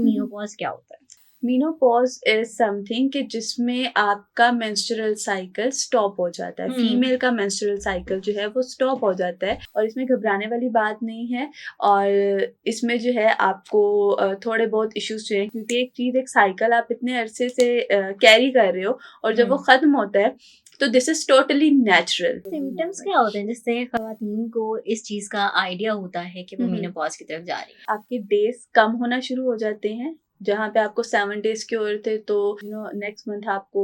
Menopause क्या होता है? मीनोपॉज इज समथिंग कि जिसमें आपका मेंस्ट्रुअल साइकिल स्टॉप हो जाता है। फीमेल का मेंस्ट्रुअल साइकिल जो है वो स्टॉप हो जाता है और इसमें घबराने वाली बात नहीं है। और इसमें जो है आपको थोड़े बहुत इश्यूज जो है, क्योंकि एक चीज, एक साइकिल आप इतने अरसे से कैरी कर रहे हो और जब वो खत्म होता है तो this is totally natural. Symptoms क्या होते हैं जिससे खवातीन को इस चीज का आइडिया होता है कि वो मीनोपॉज की तरफ जा रही है? आपके डेज कम होना शुरू हो जाते हैं। जहाँ पे आपको 7 डेज के हो रहे थे तो नेक्स्ट मंथ आपको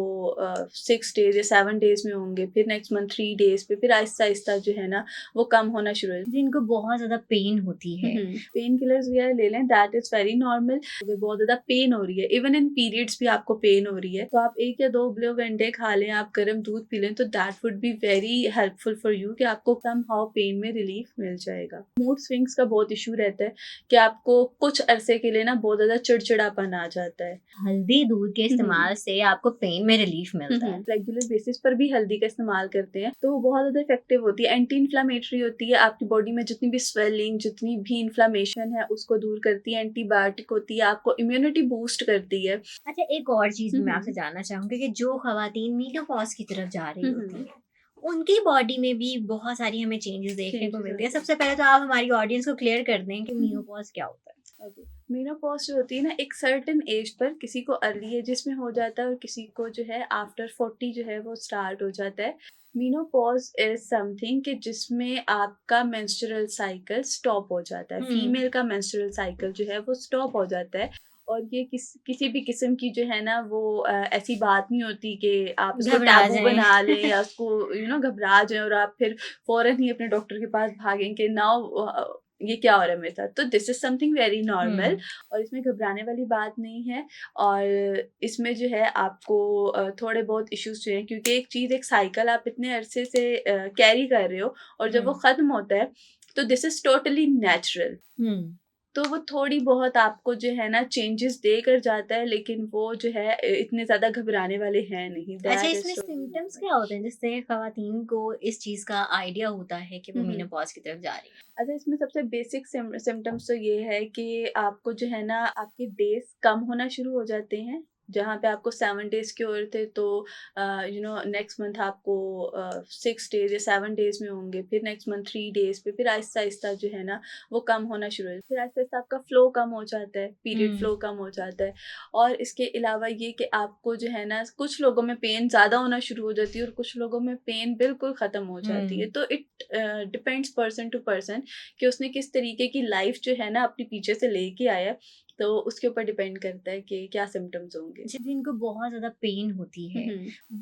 6 डेज या 7 डेज में होंगे, फिर नेक्स्ट मंथ 3 डेज पे, फिर आहिस्ता आहिस्ता जो है ना वो कम होना शुरू हो। जिनको बहुत ज्यादा पेन होती है, पेन किलर्स वगैरह ले लें, दैट इज वेरी नॉर्मल। अगर बहुत ज्यादा पेन हो रही है, इवन इन पीरियड्स भी आपको पेन हो रही है, तो आप 1 या 2 उबले हुए अंडे खा लें, आप गर्म दूध पी लें, तो that would be very helpful for you कि आपको सम हाउ पेन में रिलीफ मिल जाएगा। मूड स्विंग्स का बहुत इशू रहता है कि आपको कुछ अरसे के लिए ना बहुत ज्यादा चिड़चिड़ापन आ जाता है। हल्दी दूध के इस्तेमाल से आपको पेन में रिलीफ मिलता है। रेगुलर बेसिस पर भी हल्दी का इस्तेमाल करते हैं तो वो बहुत ज्यादा इफेक्टिव होती है। एंटी इन्फ्लामेटरी होती है, आपकी बॉडी में जितनी भी स्वेलिंग, जितनी भी इन्फ्लामेशन है उसको दूर करती है। एंटीबायोटिक होती है, आपको इम्यूनिटी बूस्ट करती है। अच्छा, एक और चीज मैं आपसे जानना चाहूंगी कि जो खवातीन मीनोपॉज की तरफ जा रही होती है उनकी बॉडी में भी बहुत सारी हमें चेंजेस देखने को मिलती है। सबसे पहले तो आप हमारी ऑडियंस को क्लियर कर दें कि मीनोपॉज क्या होता है। मीनोपॉज जो होती है ना, एक सर्टेन एज पर, किसी को अर्ली एजेस में हो जाता है और किसी को जो है आफ्टर 40 जो है वो स्टार्ट हो जाता है। मीनोपॉज इज समथिंग कि जिसमें आपका मेंस्ट्रुअल साइकिल स्टॉप हो जाता है। फीमेल का मेंस्ट्रुअल साइकिल जो है वो स्टॉप हो जाता है और ये किसी भी किस्म की जो है ना वो ऐसी बात नहीं होती कि आप उसको टैबू बना लें या उसको घबरा जाएं और आप फिर फौरन ही अपने डॉक्टर के पास भागें कि नाउ ये क्या हो रहा है मेरे साथ। तो this is something very normal और इसमें घबराने वाली बात नहीं है। और इसमें जो है आपको थोड़े बहुत इश्यूज जो हैं, क्योंकि एक चीज, एक साइकिल आप इतने अरसे से कैरी कर रहे हो और जब वो खत्म होता है तो दिस इज टोटली नेचुरल। तो वो थोड़ी बहुत आपको जो है ना चेंजेस देकर जाता है, लेकिन वो जो है इतने ज्यादा घबराने वाले हैं नहीं। अच्छा, इसमें सिम्टम्स क्या होते हैं जिससे खवातीन को इस चीज का आइडिया होता है कि वो मीनोपॉज की तरफ जा रही है? अच्छा, इसमें सबसे बेसिक सिम्टम्स तो ये है कि आपको जो है ना आपके डेज कम होना शुरू हो जाते हैं। जहाँ पे आपको 7 डेज के हो रहे थे तो नेक्स्ट मंथ आपको 6 डेज या 7 डेज में होंगे, फिर नेक्स्ट मंथ 3 डेज पे, फिर आहिस्ता आहिस्ता जो है ना वो कम होना शुरू हो, फिर आहिस्ता आहिस्ता आपका फ्लो कम हो जाता है, पीरियड फ्लो कम हो जाता है। और इसके अलावा ये कि आपको जो है ना कुछ लोगों में पेन ज़्यादा होना शुरू हो जाती है और कुछ लोगों में पेन बिल्कुल ख़त्म हो जाती है। तो it depends person to person कि उसने किस तरीके की लाइफ जो है ना अपने पीछे से लेके आया, तो उसके ऊपर डिपेंड करता है कि क्या सिम्टम्स होंगे। जिनको बहुत ज्यादा पेन होती है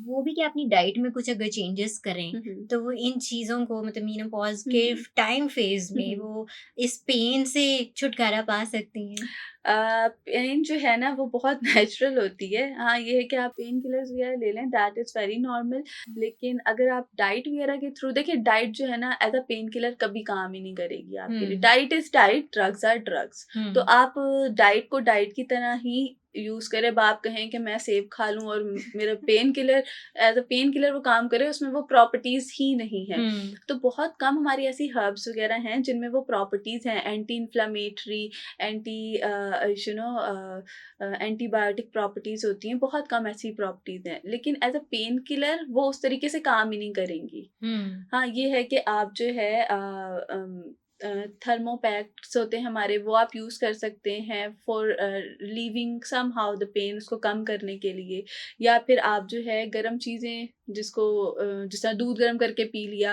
वो भी क्या अपनी डाइट में कुछ अगर चेंजेस करें तो वो इन चीजों को, मतलब मीनोपॉज के टाइम फेज में वो इस पेन से छुटकारा पा सकती हैं? पेन जो है ना वो बहुत नेचुरल होती है। हाँ, ये है कि आप पेन किलर्स वगैरह ले लें, दैट इज़ वेरी नॉर्मल। लेकिन अगर आप डाइट वगैरह के थ्रू, देखिए डाइट जो है ना एज अ पेन किलर कभी काम ही नहीं करेगी आपके लिए। Diet is diet, drugs are drugs. तो आप डाइट को डाइट की तरह ही यूज करें। अब आप कहें कि मैं सेब खा लूं और मेरा painkiller as a painkiller वो काम करे, उसमें वो प्रॉपर्टीज ही नहीं है। तो बहुत कम हमारी ऐसी हर्ब्स वगैरह हैं जिनमें वो प्रॉपर्टीज हैं, anti inflammatory, anti antibiotic properties होती हैं। बहुत कम ऐसी प्रॉपर्टीज हैं, लेकिन एज अ पेन किलर वो उस तरीके से काम ही नहीं करेंगी। हाँ, ये है कि आप जो है थर्मोपैक्स होते हैं हमारे, वो आप यूज़ कर सकते हैं for relieving somehow the pain, उसको कम करने के लिए। या फिर आप जो है गर्म चीज़ें जिसको जिस तरह दूध गर्म करके पी लिया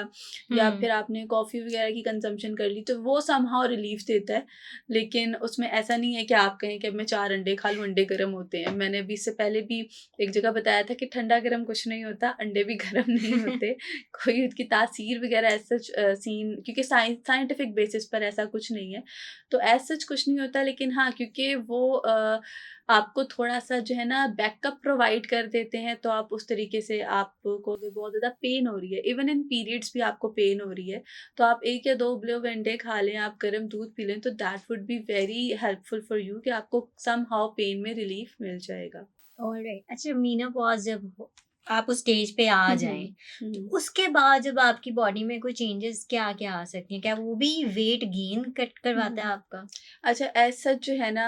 या फिर आपने कॉफ़ी वगैरह की कंजम्पशन कर ली, तो वो सम हाउ रिलीफ देता है। लेकिन उसमें ऐसा नहीं है कि आप कहें कि अब मैं 4 अंडे खा लूँ, अंडे गर्म होते हैं। मैंने अभी इससे पहले भी एक जगह बताया था कि ठंडा गर्म कुछ नहीं होता, अंडे भी गर्म नहीं होते। कोई उसकी तासीर वगैरह एज सच सीन, क्योंकि साइंटिफिक बेसिस पर ऐसा कुछ नहीं है, तो एज सच कुछ नहीं होता। लेकिन हाँ, क्योंकि वो आपको थोड़ा सा जो है ना बैकअप प्रोवाइड कर देते हैं, तो आप उस तरीके से, आपको अगर बहुत ज़्यादा पेन हो रही है, इवन इन पीरियड्स भी आपको पेन हो रही है, तो आप 1 या 2 उबले हुए अंडे खा लें, आप गर्म दूध पी लें, तो that would be very helpful for you कि आपको सम हाउ पेन में रिलीफ मिल जाएगा। ऑलराइट। अच्छा, मीनोपॉज जब आप उस स्टेज पे आ जाएं, हम्म। तो उसके बाद जब आपकी बॉडी में कोई चेंजेस क्या क्या आ सकती हैं? क्या वो भी वेट गेन कट करवाता है आपका? अच्छा, एज़ सच जो है ना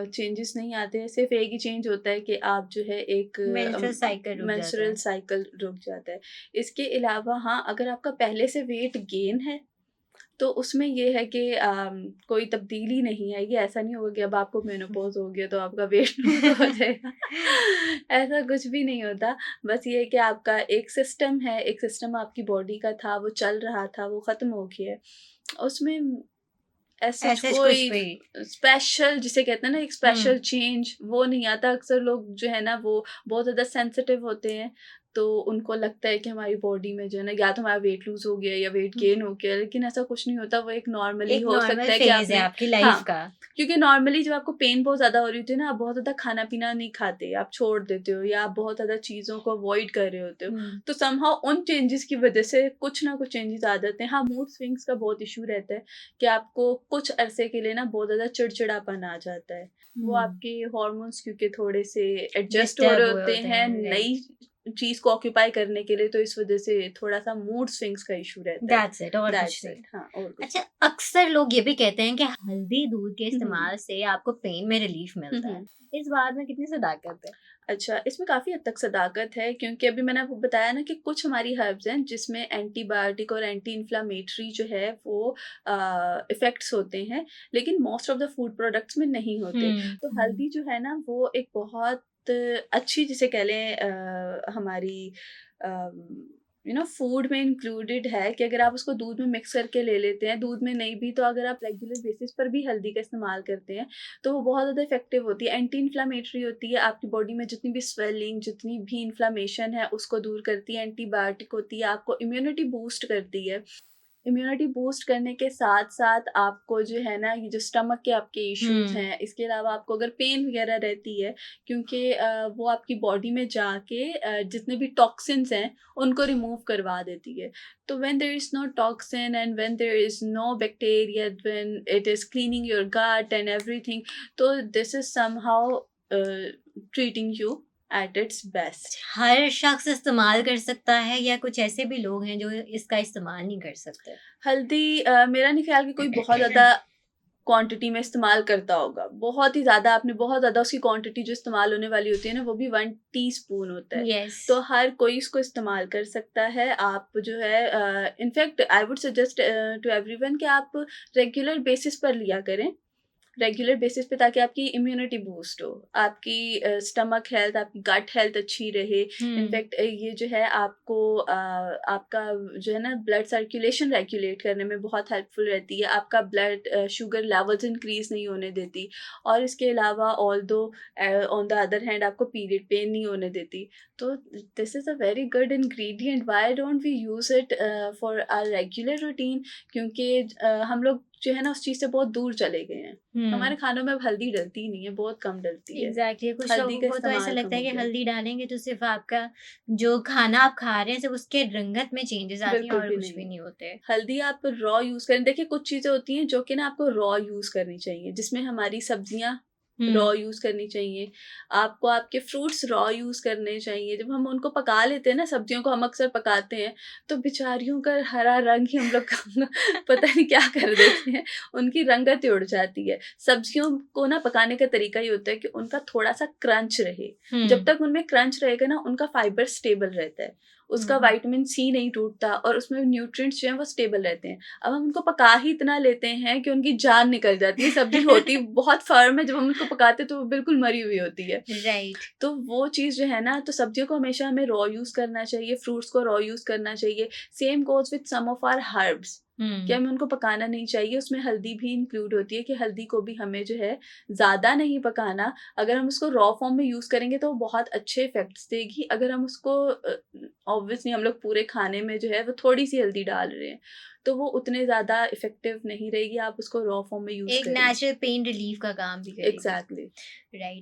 चेंजेस नहीं आते हैं, सिर्फ़ एक ही चेंज होता है कि आप जो है एक मेंस्ट्रुअल साइकिल रुक जाता मेंस्ट्रुअल है। साइकिल रुक जाता है। इसके अलावा हाँ, अगर आपका पहले से वेट गेन है, तो उसमें ये है कि कोई तब्दीली नहीं आएगी। ऐसा नहीं होगा कि अब आपको मेनोपॉज़ हो गया तो आपका वेट लूज़ हो जाएगा। ऐसा कुछ भी नहीं होता। बस ये है कि आपका एक सिस्टम है, एक सिस्टम आपकी बॉडी का था, वो चल रहा था, वो ख़त्म हो गया है। उसमें एज़ सच ऐसा कुछ कोई भी? स्पेशल जिसे कहते हैं ना एक हुँ। स्पेशल चेंज वो नहीं आता। अक्सर लोग जो है ना वो बहुत ज़्यादा सेंसिटिव होते हैं, तो उनको लगता है कि हमारी बॉडी में जो है ना या तो हमारा वेट लूज़ हो गया या वेट गेन हो गया, लेकिन ऐसा कुछ नहीं होता। वो एक नॉर्मली एक हो नॉर्मल सकता है कि फेज़ है आपने आपकी हाँ, लाइफ़ का। क्योंकि नॉर्मली जब आपको पेन बहुत ज़्यादा हो रही होती है ना, आप बहुत ज़्यादा खाना-पीना नहीं खाते, आप छोड़ देते हो या आप बहुत ज़्यादा चीज़ों को अवॉइड कर रहे होते हो। हुँ। तो समहाउ उन चेंजेस की वजह से कुछ ना कुछ चेंजेस आ जाते हैं। हाँ, मूड स्विंग्स का बहुत इश्यू रहता है कि आपको कुछ अरसे के लिए ना बहुत ज़्यादा चिड़चिड़ापन आ जाता है। वो हुँ। आपके हॉर्मोन्स क्योंकि थोड़े से एडजस्ट हो रहे डिस्टर्ब हुए होते होते हैं हैं, नई राइट। चीज़ को ऑक्यूपाई करने के लिए, तो इस वजह से थोड़ा-सा मूड स्विंग्स का इश्यू रहता है। दैट्स इट, और कुछ दैट्स नहीं। इट। हाँ, और कुछ अच्छा, अक्सर लोग ये भी कहते हैं कि हल्दी दूध के नहीं। हुँ, हुँ। इस्तेमाल से आपको पेन में रिलीफ हुँ, मिलता है। हुँ। इस बात में कितनी सदाकत है? अच्छा, इसमें काफ़ी हद तक सदाकत है क्योंकि अभी मैंने आपको बताया ना कि कुछ हमारी हर्ब्स हैं जिसमें एंटीबायोटिक और एंटी इन्फ्लेमेटरी जो है वो इफ़ेक्ट्स होते हैं, लेकिन most of the food products में नहीं होते। हुँ, तो हुँ। हल्दी जो है ना वो एक बहुत अच्छी जिसे कह लें हमारी फूड में इंक्लूडेड है कि अगर आप उसको दूध में मिक्स करके ले लेते हैं, दूध में नहीं भी तो अगर आप रेगुलर बेसिस पर भी हल्दी का इस्तेमाल करते हैं, तो वो बहुत ज़्यादा इफ़ेक्टिव होती है, एंटी इन्फ्लेमेटरी होती है, आपकी बॉडी में जितनी भी स्वेलिंग, जितनी भी इन्फ्लेमेशन है, उसको दूर करती है, एंटीबायोटिक होती है, आपको इम्यूनिटी बूस्ट करती है। इम्यूनिटी बूस्ट करने के साथ-साथ आपको जो है ना, ये जो स्टमक के आपके इश्यूज़ हुँ। हैं, इसके अलावा आपको अगर पेन वगैरह रहती है, क्योंकि वो आपकी बॉडी में जाके जितने भी टॉक्सिन्स हैं, उनको रिमूव करवा देती है। तो when there is no toxin and when there is no bacteria, when it is cleaning your gut and everything, तो this is somehow treating you at its best. हर शख्स इस्तेमाल कर सकता है या कुछ ऐसे भी लोग हैं जो इसका इस्तेमाल नहीं कर सकते? हल्दी मेरा नहीं ख़्याल कि कोई बहुत ज़्यादा क्वांटिटी में इस्तेमाल करता होगा। बहुत ही ज़्यादा आपने बहुत ज़्यादा उसकी क्वांटिटी जो इस्तेमाल होने वाली होती है ना, वो भी 1 टीस्पून होता है। यस। तो हर कोई इसको इस्तेमाल कर सकता है। आप जो है in fact I would suggest to everyone कि आप रेगुलर बेसिस पर लिया करें। रेगुलर बेसिस पे, ताकि आपकी इम्यूनिटी बूस्ट हो, आपकी स्टमक हेल्थ, आपकी गट हेल्थ अच्छी रहे। हुँ। इनफैक्ट ये जो है आपको आपका जो है ना ब्लड सर्कुलेशन रेगुलेट करने में बहुत हेल्पफुल रहती है। आपका ब्लड शुगर लेवल्स इंक्रीज नहीं होने देती, और इसके अलावा although on the other hand आपको पीरियड पेन नहीं होने देती। तो this is a very good ingredient. Why don't we use it for our regular routine? क्योंकि हम लोग जो है ना उस चीज़ से बहुत दूर चले गए हैं। हुँ। हमारे खानों में अब हल्दी डलती ही नहीं है, बहुत कम डलती है। एग्ज़ैक्टली, कुछ हल्दी लोगों का को तो ऐसा इस्तेमाल कम लगता है हो कि गया है। हल्दी डालेंगे तो सिर्फ़ आपका जो खाना आप खा रहे हैं सिर्फ़ उसके रंगत में चेंजेज़ आती हैं बिल्कुल और भी कुछ भी नहीं। नहीं होते। हल्दी आप रॉ यूज़ करें, देखिए कुछ चीज़ें होती हैं जो कि ना आपको रॉ यूज़ करनी चाहिए, जिसमें हमारी सब्जियाँ रॉ हुँ। यूज़ करनी चाहिए। आपको आपके फ्रूट्स रॉ यूज़ करने चाहिए। जब हम उनको पका लेते हैं ना, सब्जियों को हम अक्सर पकाते हैं, तो बेचारियों का हरा रंग ही हम लोग पता नहीं क्या कर देते हैं, उनकी रंगत ही उड़ जाती है। सब्जियों को ना पकाने का तरीका ये होता है कि उनका थोड़ा-सा क्रंच रहे। जब हुँ। तक उनमें क्रंच रहेगा ना, उनका फाइबर स्टेबल रहता है। उसका हुँ। विटामिन सी नहीं टूटता और उसमें न्यूट्रिएंट्स जो हैं वो स्टेबल रहते हैं। अब हम उनको पका ही इतना लेते हैं कि उनकी जान निकल जाती है। सब्ज़ी होती बहुत फ़र्म है, जब हम उसको पकाते हैं तो वो बिल्कुल मरी हुई होती है। राइट। तो वो चीज़ जो है ना, तो सब्जियों को हमेशा हमें रॉ यूज़ करना चाहिए, फ्रूट्स को रॉ यूज़ करना चाहिए। Same goes with some of our herbs, कि हुँ। हमें उनको पकाना नहीं चाहिए। उसमें हल्दी भी इंक्लूड होती है कि हल्दी को भी हमें जो है ज़्यादा नहीं पकाना। अगर हम उसको रॉ फॉर्म में यूज़ करेंगे तो वो बहुत अच्छे इफ़ेक्ट्स देगी। अगर हम उसको ऑब्वियसली हम लोग पूरे खाने में जो है वो थोड़ी-सी हल्दी डाल रहे हैं, तो वो उतने ज़्यादा इफ़ेक्टिव नहीं रहेगी। आप उसको रॉ फॉर्म में यूज़ एक करें। नेचुरल पेन रिलीफ़ का काम भी करेगी। एग्ज़ैक्टली। राइट।